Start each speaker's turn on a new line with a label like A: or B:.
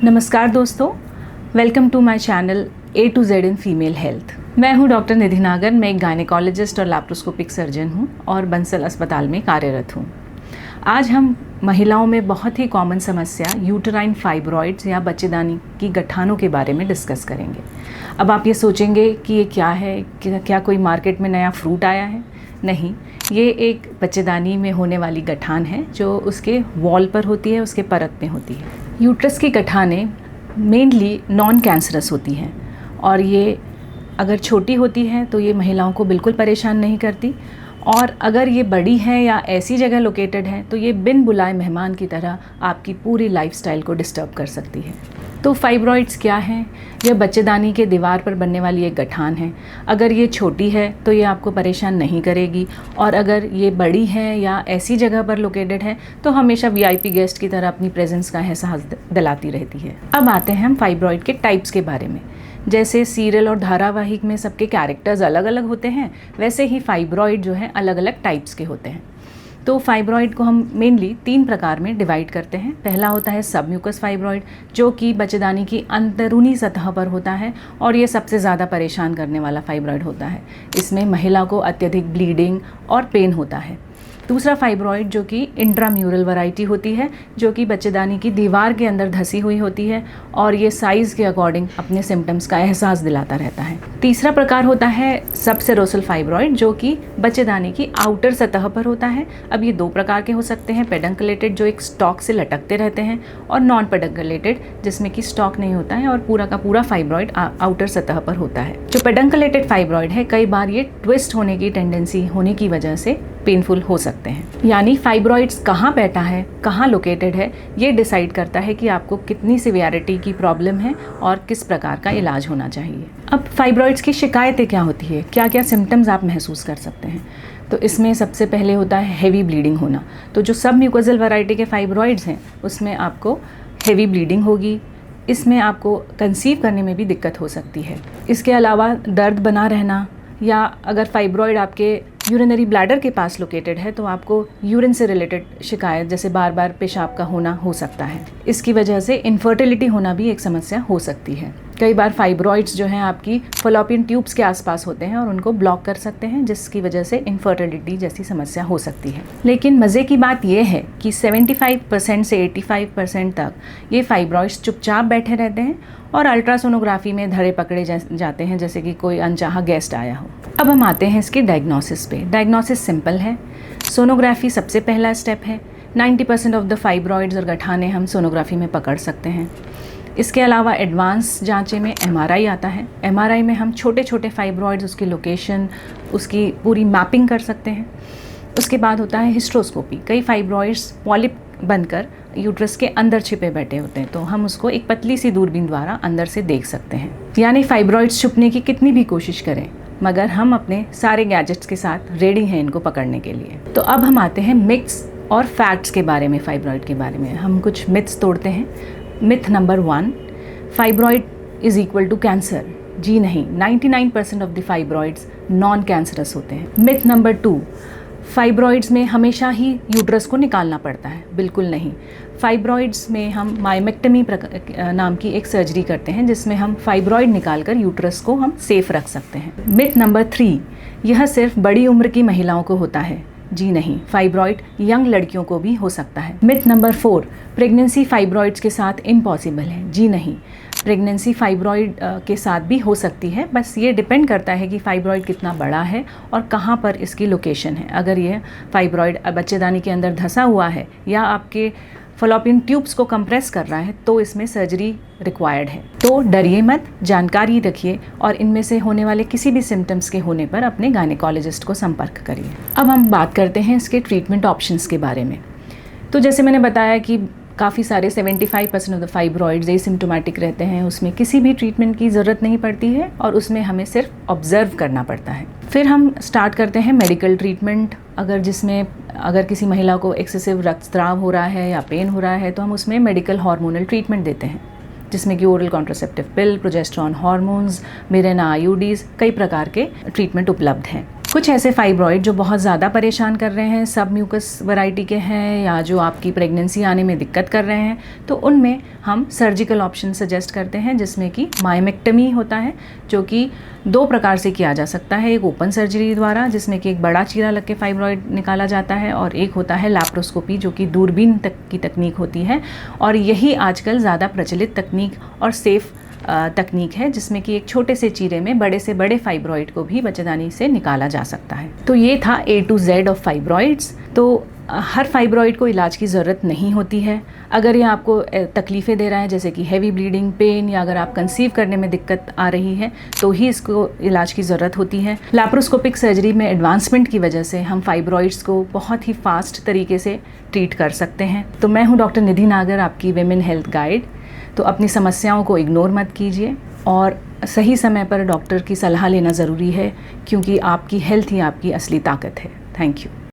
A: नमस्कार दोस्तों, welcome to my channel A to Z in female health. मैं हूं डॉक्टर निधि नागर। मैं एक गायनेकोलॉजिस्ट और लैप्रोस्कोपिक सर्जन हूं और बंसल अस्पताल में कार्यरत हूं। आज हम महिलाओं में बहुत ही कॉमन समस्या यूटेराइन फाइब्रॉइड्स या बच्चेदानी की गठानों के बारे में डिस्कस करेंगे। अब आप ये सोचेंगे कि ये क्या है, क्या कोई मार्केट में नया फ्रूट आया है? नहीं, ये एक बच्चेदानी में होने वाली गठान है जो उसके वॉल पर होती है, उसके परत में होती है। यूट्रस की गठानें मेनली नॉन कैंसरस होती हैं और ये अगर छोटी होती हैं तो ये महिलाओं को बिल्कुल परेशान नहीं करती, और अगर ये बड़ी है या ऐसी जगह लोकेटेड है तो ये बिन बुलाए मेहमान की तरह आपकी पूरी लाइफस्टाइल को डिस्टर्ब कर सकती है। तो फाइब्रॉइड्स क्या हैं? यह बच्चेदानी के दीवार पर बनने वाली एक गठान है। अगर ये छोटी है तो ये आपको परेशान नहीं करेगी, और अगर ये बड़ी है या ऐसी जगह पर लोकेटेड है तो हमेशा वीआईपी गेस्ट की तरह अपनी प्रेजेंस का एहसास दिलाती रहती है। अब आते हैं हम फाइब्रॉइड के टाइप्स के बारे में। जैसे सीरियल और धारावाहिक में सबके कैरेक्टर्स अलग अलग होते हैं, वैसे ही फाइब्रॉइड जो है अलग अलग टाइप्स के होते हैं। तो फाइब्रॉइड को हम मेनली 3 प्रकार में डिवाइड करते हैं। पहला होता है सबम्यूकस फाइब्रॉइड, जो कि बच्चेदानी की अंदरूनी सतह पर होता है और ये सबसे ज़्यादा परेशान करने वाला फाइब्रॉइड होता है। इसमें महिला को अत्यधिक ब्लीडिंग और पेन होता है। दूसरा फाइब्रॉइड जो कि इंट्राम्यूरल वैरायटी होती है, जो कि बच्चेदानी की दीवार के अंदर धसी हुई होती है और ये साइज़ के अकॉर्डिंग अपने सिम्टम्स का एहसास दिलाता रहता है। तीसरा प्रकार होता है सबसेरोसल फाइब्रॉइड, जो कि बच्चेदानी की आउटर सतह पर होता है। अब ये 2 प्रकार के हो सकते हैं, पेडंकुलेटेड जो एक स्टॉक से लटकते रहते हैं, और नॉन पेडंकुलेटेड जिसमें कि स्टॉक नहीं होता है और पूरा का पूरा फाइब्रॉइड आउटर सतह पर होता है। जो पेडंकुलेटेड फाइब्रॉइड है, कई बार ये ट्विस्ट होने की टेंडेंसी होने की वजह से पेनफुल हो सकते हैं। यानी फाइब्रॉइड्स कहाँ बैठा है, कहाँ लोकेटेड है, ये डिसाइड करता है कि आपको कितनी सिवियरिटी की प्रॉब्लम है और किस प्रकार का इलाज होना चाहिए। अब फाइब्रॉइड्स की शिकायतें क्या होती है, क्या क्या सिम्टम्स आप महसूस कर सकते हैं? तो इसमें सबसे पहले होता है हेवी ब्लीडिंग होना। तो जो सब म्यूकोजल वैरायटी के फाइब्रॉइड्स हैं उसमें आपको हेवी ब्लीडिंग होगी। इसमें आपको कंसीव करने में भी दिक्कत हो सकती है। इसके अलावा दर्द बना रहना, या अगर फाइब्रॉइड आपके यूरिनरी ब्लैडर के पास लोकेटेड है तो आपको यूरिन से रिलेटेड शिकायत जैसे बार बार पेशाब का होना हो सकता है। इसकी वजह से इनफर्टिलिटी होना भी एक समस्या हो सकती है। कई बार फाइब्रॉइड्स जो हैं आपकी फॉलोपियन ट्यूब्स के आसपास होते हैं और उनको ब्लॉक कर सकते हैं, जिसकी वजह से इनफर्टिलिटी जैसी समस्या हो सकती है। लेकिन मज़े की बात यह है कि 75% से 85% तक ये फाइब्रॉइड्स चुपचाप बैठे रहते हैं और अल्ट्रासोनोग्राफी में धड़े पकड़े जाते हैं जैसे कि कोई अनचाहा गेस्ट आया हो। अब हम आते हैं इसके डायग्नोसिस पे। डायग्नोसिस सिंपल है, सोनोग्राफी सबसे पहला स्टेप है। 90% ऑफ द फाइब्रॉइड्स और गठाने हम सोनोग्राफी में पकड़ सकते हैं। इसके अलावा एडवांस जांचे में एमआरआई आता है। एमआरआई में हम छोटे छोटे फाइब्रॉइड्स, उसकी लोकेशन, उसकी पूरी मैपिंग कर सकते हैं। उसके बाद होता है हिस्ट्रोस्कोपी। कई फाइब्रॉइड्स पॉलिप बनकर यूट्रस के अंदर छिपे बैठे होते हैं, तो हम उसको एक पतली सी दूरबीन द्वारा अंदर से देख सकते हैं। यानी फाइब्रॉइड्स छुपने की कितनी भी कोशिश करें, मगर हम अपने सारे गैजेट्स के साथ रेडी हैं इनको पकड़ने के लिए। तो अब हम आते हैं मिथ्स और फैक्ट्स के बारे में। फाइब्रॉइड के बारे में हम कुछ मिथ्स तोड़ते हैं। Myth number 1, fibroid is equal to cancer. जी नहीं, 99% of the fibroids non cancerous होते हैं। मिथ नंबर 2, फाइब्रॉइड्स में हमेशा ही यूट्रस को निकालना पड़ता है। बिल्कुल नहीं। फाइब्रॉइड्स में हम माइमेक्टमी नाम की एक सर्जरी करते हैं जिसमें हम फाइब्रॉइड निकालकर यूट्रस को हम सेफ रख सकते हैं। मिथ नंबर 3, यह सिर्फ बड़ी उम्र की महिलाओं को होता है। जी नहीं, फाइब्रॉइड यंग लड़कियों को भी हो सकता है। मिथ नंबर 4, प्रेगनेंसी फाइब्रॉइड्स के साथ इम्पॉसिबल है। जी नहीं, प्रेगनेंसी फाइब्रॉइड के साथ भी हो सकती है, बस ये डिपेंड करता है कि फाइब्रॉइड कितना बड़ा है और कहाँ पर इसकी लोकेशन है। अगर ये फाइब्रॉइड बच्चेदानी के अंदर धंसा हुआ है या आपके फॉलोपियन ट्यूब्स को कंप्रेस कर रहा है तो इसमें सर्जरी रिक्वायर्ड है। तो डरिए मत, जानकारी रखिए और इनमें से होने वाले किसी भी सिम्टम्स के होने पर अपने गायनेकोलॉजिस्ट को संपर्क करिए। अब हम बात करते हैं इसके ट्रीटमेंट ऑप्शंस के बारे में। तो जैसे मैंने बताया कि काफ़ी सारे 75% ऑफ द फाइब्रॉइड्स एसिम्प्टोमेटिक रहते हैं, उसमें किसी भी ट्रीटमेंट की ज़रूरत नहीं पड़ती है और उसमें हमें सिर्फ ऑब्जर्व करना पड़ता है। फिर हम स्टार्ट करते हैं मेडिकल ट्रीटमेंट। अगर किसी महिला को एक्सेसिव रक्तस्राव हो रहा है या पेन हो रहा है तो हम उसमें मेडिकल हार्मोनल ट्रीटमेंट देते हैं, जिसमें कि ओरल कॉन्ट्रासेप्टिव पिल, प्रोजेस्टेरॉन हार्मोन्स, मिरेना आईयूडीज, कई प्रकार के ट्रीटमेंट उपलब्ध हैं। कुछ ऐसे फाइब्रॉइड जो बहुत ज़्यादा परेशान कर रहे हैं, सब म्यूकस वैरायटी के हैं या जो आपकी प्रेगनेंसी आने में दिक्कत कर रहे हैं, तो उनमें हम सर्जिकल ऑप्शन सजेस्ट करते हैं, जिसमें कि मायोमेक्टमी होता है, जो कि 2 प्रकार से किया जा सकता है। एक ओपन सर्जरी द्वारा, जिसमें कि एक बड़ा चीरा लग के फाइब्रॉइड निकाला जाता है, और एक होता है लैप्रोस्कोपी, जो कि दूरबीन तक की तकनीक होती है। और यही आजकल ज़्यादा प्रचलित तकनीक और सेफ़ तकनीक है, जिसमें कि एक छोटे से चीरे में बड़े से बड़े फाइब्रॉइड को भी बच्चेदानी से निकाला जा सकता है। तो ये था A to Z of fibroids. तो हर फाइब्रॉइड को इलाज की ज़रूरत नहीं होती है। अगर ये आपको तकलीफ़ें दे रहा है, जैसे कि हैवी ब्लीडिंग, पेन, या अगर आप कंसीव करने में दिक्कत आ रही है, तो ही इसको इलाज की ज़रूरत होती है। लैप्रोस्कोपिक सर्जरी में एडवांसमेंट की वजह से हम फाइब्रॉइड्स को बहुत ही फास्ट तरीके से ट्रीट कर सकते हैं। तो मैं हूँ डॉक्टर निधि नागर, आपकी विमेन हेल्थ गाइड। तो अपनी समस्याओं को इग्नोर मत कीजिए और सही समय पर डॉक्टर की सलाह लेना ज़रूरी है, क्योंकि आपकी हेल्थ ही आपकी असली ताकत है। Thank you.